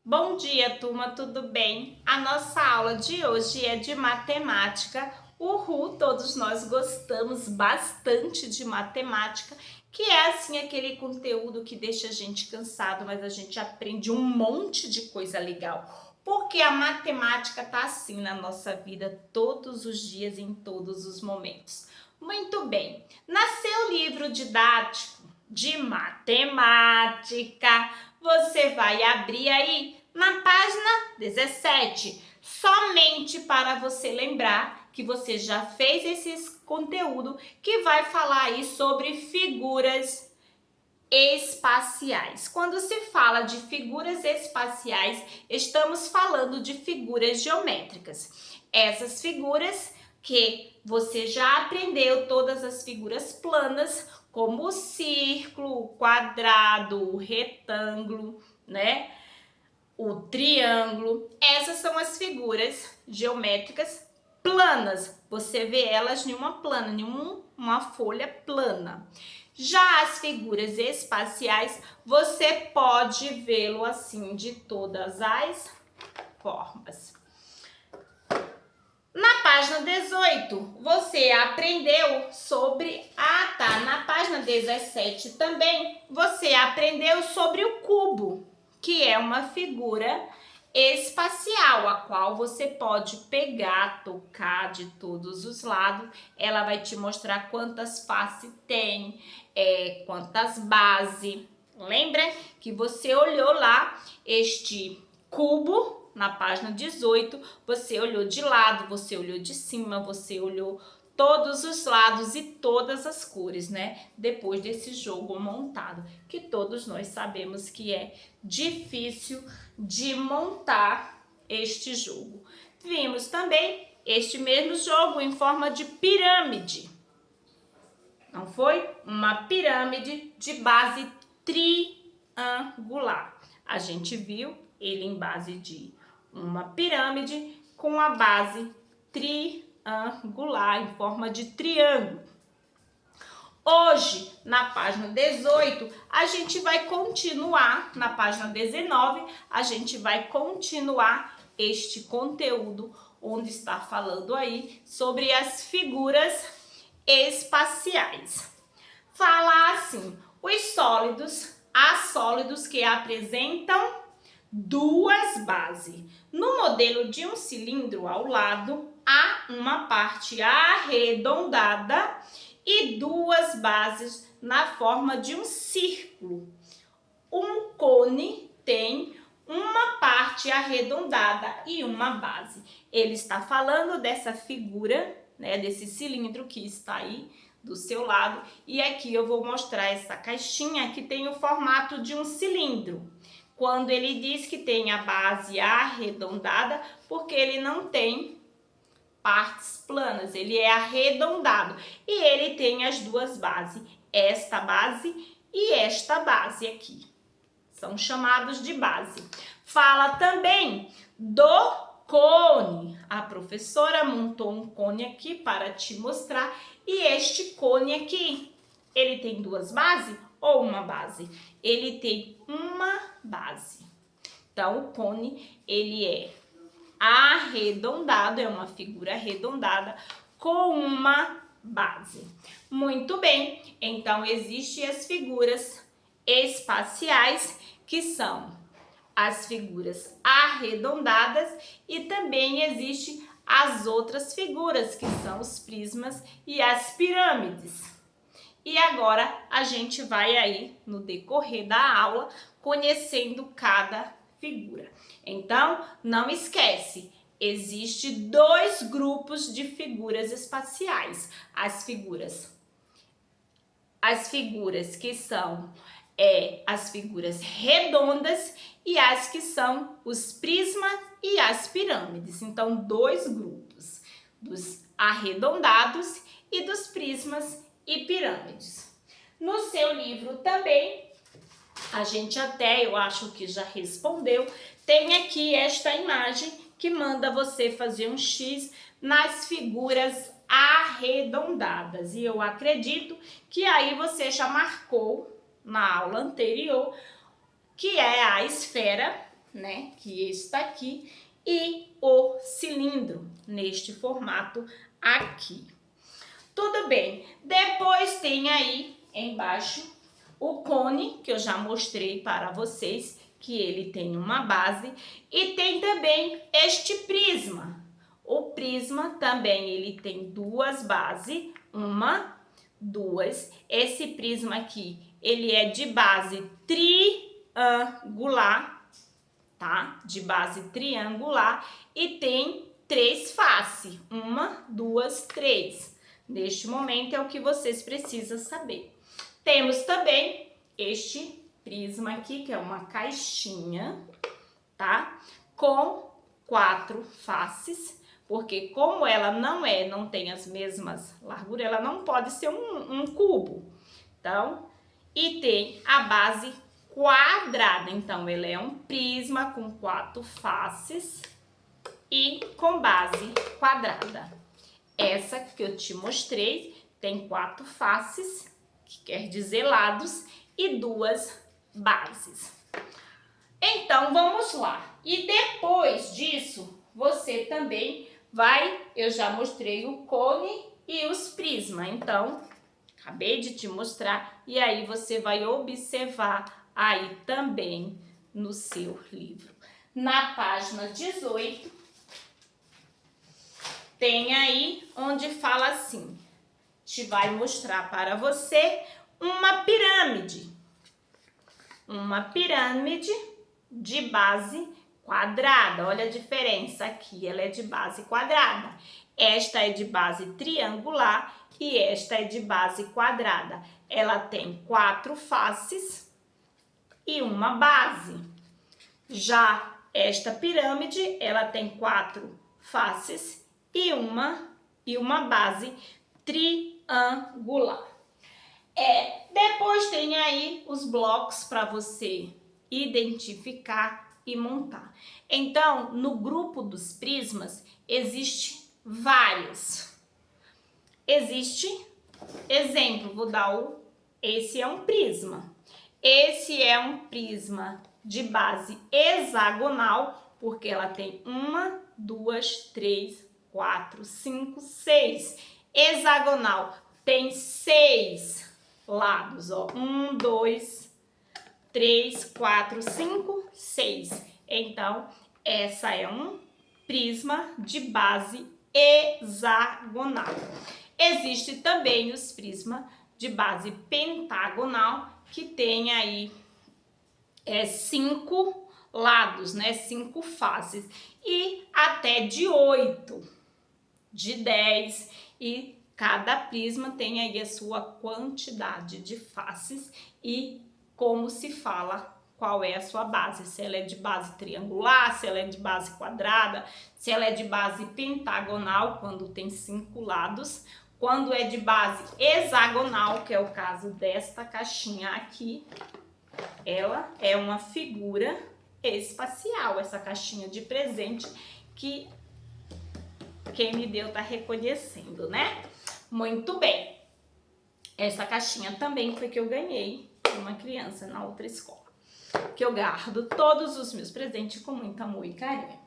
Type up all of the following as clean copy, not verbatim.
Bom dia, turma, tudo bem? A nossa aula de hoje é de matemática. Uhul, todos nós gostamos bastante de matemática, que é assim aquele conteúdo que deixa a gente cansado, mas a gente aprende um monte de coisa legal. Porque a matemática tá assim na nossa vida todos os dias, em todos os momentos. Muito bem. Nasceu o livro didático de matemática. Você vai abrir aí na página 17, somente para você lembrar que você já fez esse conteúdo que vai falar aí sobre figuras espaciais. Quando se fala de figuras espaciais, estamos falando de figuras geométricas. Essas figuras que você já aprendeu, todas as figuras planas, como o círculo, o quadrado, o retângulo, né? O triângulo. Essas são as figuras geométricas planas. Você vê elas em uma plana, em uma folha plana. Já as figuras espaciais, você pode vê-lo assim de todas as formas. Na página 18, você aprendeu sobre... na página 17 também, você aprendeu sobre o cubo, que é uma figura espacial, a qual você pode pegar, tocar de todos os lados. Ela vai te mostrar quantas faces tem, quantas bases. Lembra que você olhou lá este cubo na página 18, você olhou de lado, você olhou de cima, você olhou todos os lados e todas as cores, né? Depois desse jogo montado, que todos nós sabemos que é difícil de montar este jogo. Vimos também este mesmo jogo em forma de pirâmide. Não foi? Uma pirâmide de base triangular. A gente viu ele em base de uma pirâmide com a base triangular, em forma de triângulo. Hoje, na página 18, a gente vai continuar, na página 19, a gente vai continuar este conteúdo, onde está falando aí sobre as figuras espaciais. Fala assim: os sólidos, há sólidos que apresentam duas bases. No modelo de um cilindro ao lado, há uma parte arredondada e duas bases na forma de um círculo. Um cone tem uma parte arredondada e uma base. Ele está falando dessa figura, né, desse cilindro que está aí do seu lado. E aqui eu vou mostrar essa caixinha que tem o formato de um cilindro. Quando ele diz que tem a base arredondada, porque ele não tem partes planas, ele é arredondado e ele tem as duas bases, esta base e esta base aqui. São chamados de base. Fala também do cone. A professora montou um cone aqui para te mostrar. E este cone aqui, ele tem duas bases ou uma base? Ele tem uma base. Então, o cone, ele é arredondado, é uma figura arredondada com uma base. Muito bem, então existem as figuras espaciais, que são as figuras arredondadas, e também existe as outras figuras, que são os prismas e as pirâmides. E agora a gente vai aí, no decorrer da aula, conhecendo cada figura. Então, não esquece, existe dois grupos de figuras espaciais. As figuras que são as figuras redondas e as que são os prismas e as pirâmides. Então, dois grupos, dos arredondados e dos prismas e pirâmides. No seu livro também, a gente até, eu acho que já respondeu, tem aqui esta imagem que manda você fazer um X nas figuras arredondadas. E eu acredito que aí você já marcou na aula anterior, que é a esfera, né, que está aqui, e o cilindro, neste formato aqui. Tudo bem. Depois tem aí embaixo o cone, que eu já mostrei para vocês, que ele tem uma base, e tem também este prisma. O prisma também ele tem duas bases, uma, duas. Esse prisma aqui, ele é de base triangular, tá? De base triangular, e tem 3 faces, uma, duas, três. Neste momento é o que vocês precisam saber. Temos também este prisma aqui, que é uma caixinha, tá? Com 4 faces, porque como ela não tem as mesmas larguras, ela não pode ser um cubo. Então, e tem a base quadrada, então ele é um prisma com 4 faces e com base quadrada. Essa que eu te mostrei tem 4 faces, que quer dizer lados, e 2 bases. Então, vamos lá. E depois disso, você também vai... Eu já mostrei o cone e os prismas. Então, acabei de te mostrar. E aí, você vai observar aí também no seu livro. Na página 18, tem aí onde fala assim... Te vai mostrar para você uma pirâmide. Uma pirâmide de base quadrada. Olha a diferença aqui, ela é de base quadrada. Esta é de base triangular e esta é de base quadrada. Ela tem 4 faces e uma base. Já esta pirâmide, ela tem 4 faces e uma base triangular. Depois tem aí os blocos para você identificar e montar. Então, no grupo dos prismas, existe vários. Existe, exemplo, vou dar esse é um prisma. Esse é um prisma de base hexagonal, porque ela tem 1, 2, 3, 4, 5, 6. Hexagonal tem 6 lados, ó. 1, 2, 3, 4, 5, 6. Então, essa é um prisma de base hexagonal. Existe também os prismas de base pentagonal, que tem aí 5 lados, né? 5 faces. E até de 8, de 10, e cada prisma tem aí a sua quantidade de faces e como se fala qual é a sua base, se ela é de base triangular, se ela é de base quadrada, se ela é de base pentagonal, quando tem 5 lados, quando é de base hexagonal, que é o caso desta caixinha aqui, ela é uma figura espacial, essa caixinha de presente que quem me deu tá reconhecendo, né? Muito bem. Essa caixinha também foi que eu ganhei de uma criança na outra escola. Que eu guardo todos os meus presentes com muito amor e carinho.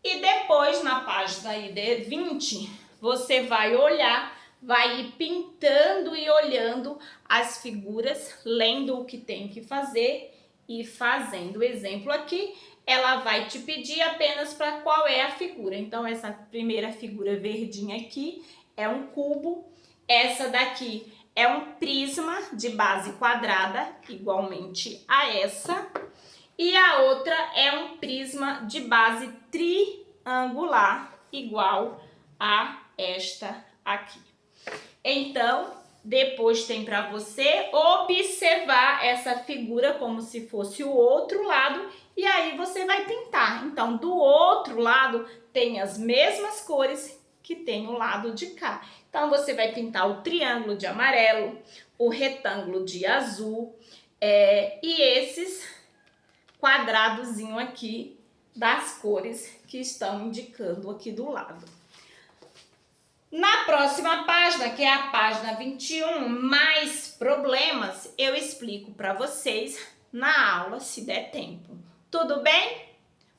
E depois, na página aí de 20, você vai olhar, vai ir pintando e olhando as figuras, lendo o que tem que fazer e fazendo. O exemplo aqui, ela vai te pedir apenas para qual é a figura. Então, essa primeira figura verdinha aqui é um cubo. Essa daqui é um prisma de base quadrada, igualmente a essa. E a outra é um prisma de base triangular, igual a esta aqui. Então, depois tem para você observar essa figura como se fosse o outro lado e aí você vai pintar. Então, do outro lado tem as mesmas cores que tem o lado de cá. Então, você vai pintar o triângulo de amarelo, o retângulo de azul e esses quadradozinho aqui das cores que estão indicando aqui do lado. Na próxima página, que é a página 21, mais problemas, eu explico para vocês na aula, se der tempo. Tudo bem?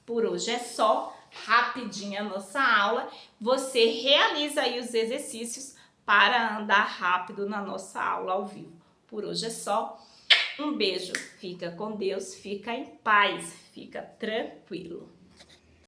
Por hoje é só, rapidinho a nossa aula. Você realiza aí os exercícios para andar rápido na nossa aula ao vivo. Por hoje é só. Um beijo, fica com Deus, fica em paz, fica tranquilo.